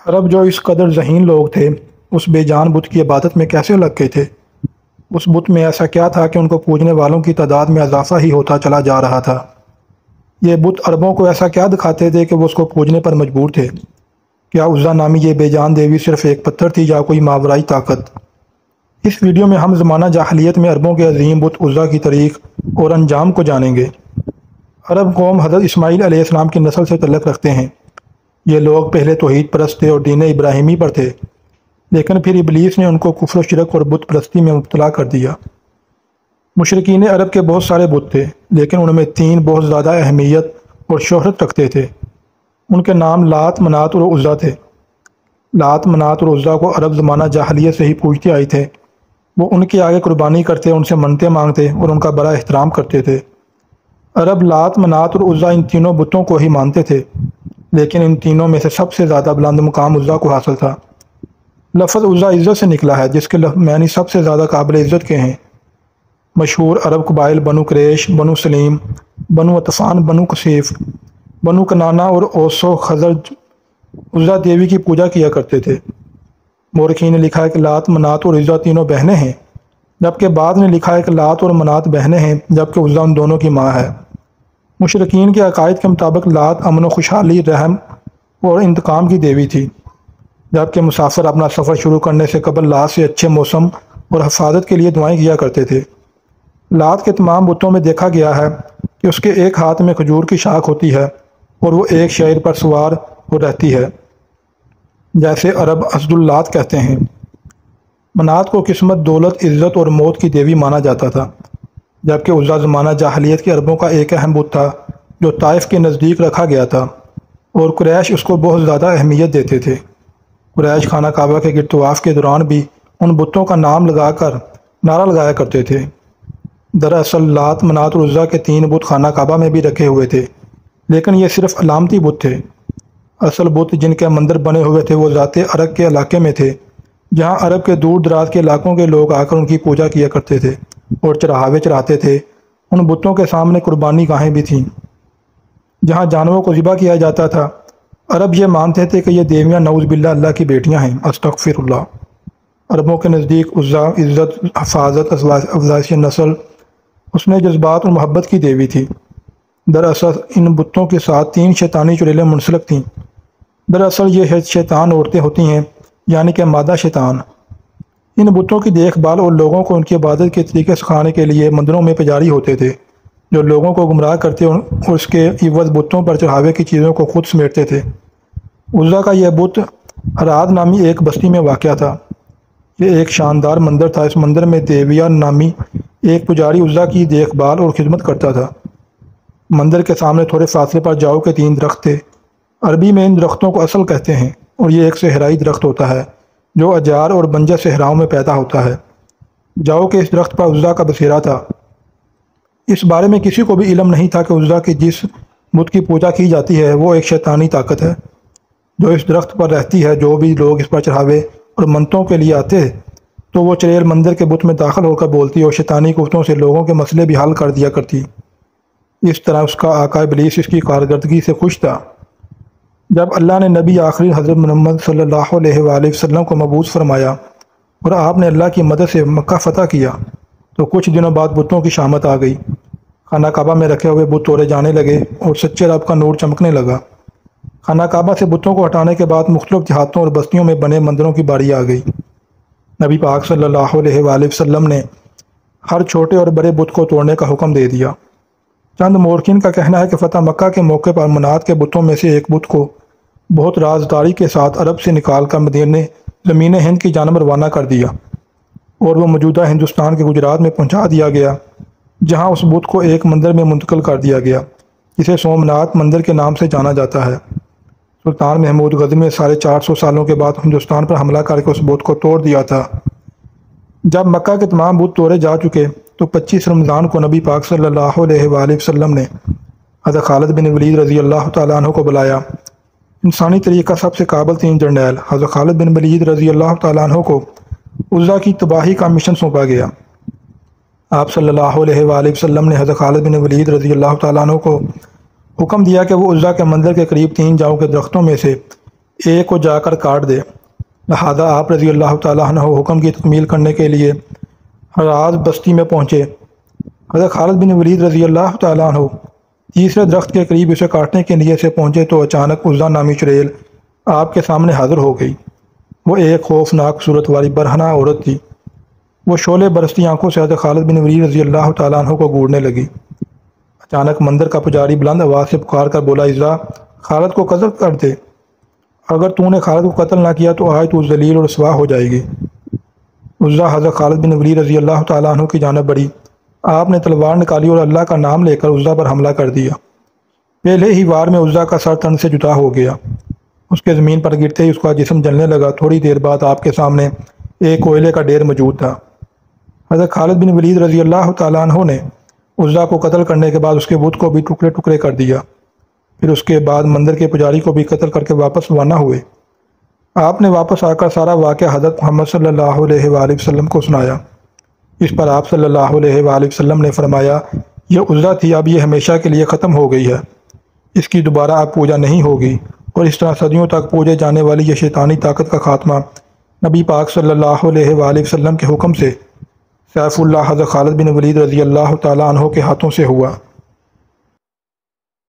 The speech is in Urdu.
عرب جو اس قدر ذہین لوگ تھے اس بے جان بت کی عبادت میں کیسے لگ گئے تھے؟ اس بت میں ایسا کیا تھا کہ ان کو پوجنے والوں کی تعداد میں اضافہ ہی ہوتا چلا جا رہا تھا؟ یہ بت عربوں کو ایسا کیا دکھاتے تھے کہ وہ اس کو پوجنے پر مجبور تھے؟ کیا عزا نامی یہ بے جان دیوی صرف ایک پتھر تھی یا کوئی ماورائی طاقت؟ اس ویڈیو میں ہم زمانہ جاہلیت میں عربوں کے عظیم بت عزا کی تاریخ اور انجام کو جانیں گے۔ عرب قوم حضرت اسماعیل علیہ السلام کی نسل سے تعلق رکھتے ہیں۔ یہ لوگ پہلے توحید پرست تھے اور دین ابراہیمی پر تھے، لیکن پھر ابلیس نے ان کو کفر و شرک اور بت پرستی میں مبتلا کر دیا۔ مشرکین عرب کے بہت سارے بت تھے، لیکن ان میں 3 بہت زیادہ اہمیت اور شہرت رکھتے تھے۔ ان کے نام لات، منات اور عزا تھے۔ لات، منات اور عزا کو عرب زمانہ جاہلیت سے ہی پوجتے آئے تھے۔ وہ ان کے آگے قربانی کرتے، ان سے منتیں مانگتے اور ان کا بڑا احترام کرتے تھے۔ عرب لات، منات اور عزا ان تینوں بتوں کو ہی مانتے تھے، لیکن ان تینوں میں سے سب سے زیادہ بلند مقام عزا کو حاصل تھا۔ لفظ عزا عزت سے نکلا ہے، جس کے معنی سب سے زیادہ قابل عزت کے ہیں۔ مشہور عرب قبائل بنو قریش، بنو سلیم، بنو عطفان، بنو کثیف، بنو کنانہ اور اوس و خزرج عزا دیوی کی پوجا کیا کرتے تھے۔ مورخین نے لکھا ہے کہ لات، منات اور عزا تینوں بہنیں ہیں، جبکہ بعض نے لکھا ہے کہ لات اور منات بہنیں ہیں جبکہ عزا ان دونوں کی ماں ہے۔ مشرکین کے عقائد کے مطابق لات امن و خوشحالی، رحم اور انتقام کی دیوی تھی، جبکہ مسافر اپنا سفر شروع کرنے سے قبل لات سے اچھے موسم اور حفاظت کے لیے دعائیں کیا کرتے تھے۔ لات کے تمام بتوں میں دیکھا گیا ہے کہ اس کے ایک ہاتھ میں کھجور کی شاخ ہوتی ہے اور وہ ایک شعیر پر سوار ہو رہتی ہے، جیسے عرب اسد اللات کہتے ہیں۔ منات کو قسمت، دولت، عزت اور موت کی دیوی مانا جاتا تھا، جبکہ عزا زمانہ جاہلیت کے عربوں کا ایک اہم بت تھا جو طائف کے نزدیک رکھا گیا تھا، اور قریش اس کو بہت زیادہ اہمیت دیتے تھے۔ قریش خانہ کعبہ کے گرد طواف کے دوران بھی ان بتوں کا نام لگا کر نعرہ لگایا کرتے تھے۔ دراصل لات، منات اور عزا کے 3 بت خانہ کعبہ میں بھی رکھے ہوئے تھے، لیکن یہ صرف علامتی بت تھے۔ اصل بت جن کے مندر بنے ہوئے تھے وہ ذات عرق کے علاقے میں تھے، جہاں عرب کے دور دراز کے علاقوں کے لوگ آ کر ان کی پوجا کیا کرتے تھے اور چڑھاوے چڑھاتے تھے۔ ان بتوں کے سامنے قربانی گاہیں بھی تھیں جہاں جانوروں کو ذبح کیا جاتا تھا۔ عرب یہ مانتے تھے کہ یہ دیویاں نعوذ باللہ اللہ کی بیٹیاں ہیں، استغفر اللہ۔ عربوں کے نزدیک عزا عزت، حفاظت، افزائش نسل، اس نے جذبات اور محبت کی دیوی تھی۔ دراصل ان بتوں کے ساتھ 3 شیطانی چڑیلیں منسلک تھیں۔ دراصل یہ شیطان عورتیں ہوتی ہیں، یعنی کہ مادہ شیطان۔ ان بتوں کی دیکھ بھال اور لوگوں کو ان کی عبادت کے طریقے سکھانے کے لیے مندروں میں پجاری ہوتے تھے، جو لوگوں کو گمراہ کرتے اور اس کے عوض بتوں پر چڑھاوے کی چیزوں کو خود سمیٹتے تھے۔ عزا کا یہ بت اراد نامی ایک بستی میں واقع تھا۔ یہ ایک شاندار مندر تھا۔ اس مندر میں دیویا نامی ایک پجاری عزا کی دیکھ بھال اور خدمت کرتا تھا۔ مندر کے سامنے تھوڑے فاصلے پر جاؤ کے 3 درخت تھے۔ عربی میں ان درختوں کو اصل کہتے ہیں، اور یہ ایک صحرائی درخت ہوتا ہے جو اجار اور بنجر صحراؤں میں پیدا ہوتا ہے۔ جاؤ کہ اس درخت پر عزا کا بسیرا تھا۔ اس بارے میں کسی کو بھی علم نہیں تھا کہ عزا کی جس بت کی پوجا کی جاتی ہے وہ ایک شیطانی طاقت ہے جو اس درخت پر رہتی ہے۔ جو بھی لوگ اس پر چڑھاوے اور منتوں کے لیے آتے تو وہ چڑیل مندر کے بت میں داخل ہو کر بولتی اور شیطانی قوتوں سے لوگوں کے مسئلے بھی حل کر دیا کرتی۔ اس طرح اس کا آقا ابلیس اس کی کارکردگی سے خوش تھا۔ جب اللہ نے نبی آخری حضرت محمد صلی اللہ علیہ وآلہ وسلم کو مبعوث فرمایا اور آپ نے اللہ کی مدد سے مکہ فتح کیا تو کچھ دنوں بعد بتوں کی شامت آ گئی۔ خانہ کعبہ میں رکھے ہوئے بت توڑے جانے لگے اور سچے رب کا نور چمکنے لگا۔ خانہ کعبہ سے بتوں کو ہٹانے کے بعد مختلف دیہاتوں اور بستیوں میں بنے مندروں کی باری آ گئی۔ نبی پاک صلی اللہ علیہ وآلہ وسلم نے ہر چھوٹے اور بڑے بت کو توڑنے کا حکم دے دیا۔ چند مورخین کا کہنا ہے کہ فتح مکہ کے موقع پر منات کے بتوں میں سے ایک بت کو بہت رازداری کے ساتھ عرب سے نکال کر مدینے زمین ہند کی جانب روانہ کر دیا اور وہ موجودہ ہندوستان کے گجرات میں پہنچا دیا گیا، جہاں اس بت کو ایک مندر میں منتقل کر دیا گیا جسے سومنات مندر کے نام سے جانا جاتا ہے۔ سلطان محمود غزنوی نے 450 سالوں کے بعد ہندوستان پر حملہ کر کے اس بت کو توڑ دیا تھا۔ جب مکہ کے تمام بت توڑے جا چکے تو 25 رمضان کو نبی پاک صلی اللہ علیہ وآلہ وسلم نے حضرت خالد بن ولید رضی اللہ تعالیٰ عنہ کو بلایا۔ انسانی تاریخ کا سب سے قابل ترین جرنیل حضرت خالد بن ولید رضی اللہ تعالیٰ عنہ کو عزا کی تباہی کا مشن سونپا گیا۔ آپ صلی اللہ علیہ وآلہ وسلم نے حضرت خالد بن ولید رضی اللہ تعالیٰ عنہ کو حکم دیا کہ وہ عزا کے مندر کے قریب 3 جاؤ کے درختوں میں سے ایک کو جا کر کاٹ دے۔ لہذا آپ رضی اللہ تعالیٰ عنہ حکم کی تکمیل کرنے کے لیے حراز بستی میں پہنچے۔ حضرت خالد بن ولید رضی اللہ تعالیٰ عنہ تیسرے درخت کے قریب اسے کاٹنے کے لیے سے پہنچے تو اچانک عزا نامی چڑیل آپ کے سامنے حاضر ہو گئی۔ وہ ایک خوفناک صورت والی برہنہ عورت تھی۔ وہ شعلے برستی آنکھوں سے حضرت خالد بن ولید رضی اللہ تعالیٰ عنہ کو گھورنے لگی۔ اچانک مندر کا پجاری بلند آواز سے پکار کر بولا، عزا، خالد کو قتل کر دے۔ اگر تو نے خالد کو قتل نہ کیا تو آج تو ذلیل اور رسوا ہو جائے گی۔ عزا حضرت خالد بن ولید رضی اللہ تعالیٰ عنہ کی جانب بڑھی۔ آپ نے تلوار نکالی اور اللہ کا نام لے کر عزا پر حملہ کر دیا۔ پہلے ہی وار میں عزا کا سر تن سے جدا ہو گیا۔ اس کے زمین پر گرتے ہی اس کا جسم جلنے لگا۔ تھوڑی دیر بعد آپ کے سامنے ایک کوئلے کا ڈھیر موجود تھا۔ حضرت خالد بن ولید رضی اللہ تعالیٰ عنہ نے عزا کو قتل کرنے کے بعد اس کے بت کو بھی ٹکڑے ٹکڑے کر دیا۔ پھر اس کے بعد مندر کے پجاری کو بھی قتل کر کے واپس روانہ ہوئے۔ آپ نے واپس آ کر سارا واقعہ حضرت محمد صلی اللہ علیہ وآلہ وسلم کو سنایا۔ اس پر آپ صلی اللہ علیہ وآلہ وسلم نے فرمایا، یہ عزا تھی، اب یہ ہمیشہ کے لیے ختم ہو گئی ہے۔ اس کی دوبارہ اب پوجا نہیں ہوگی، اور اس طرح صدیوں تک پوجے جانے والی یہ شیطانی طاقت کا خاتمہ نبی پاک صلی اللہ علیہ وآلہ وسلم کے حکم سے سیف اللہ حضرت خالد بن ولید رضی اللہ تعالیٰ عنہ کے ہاتھوں سے ہوا۔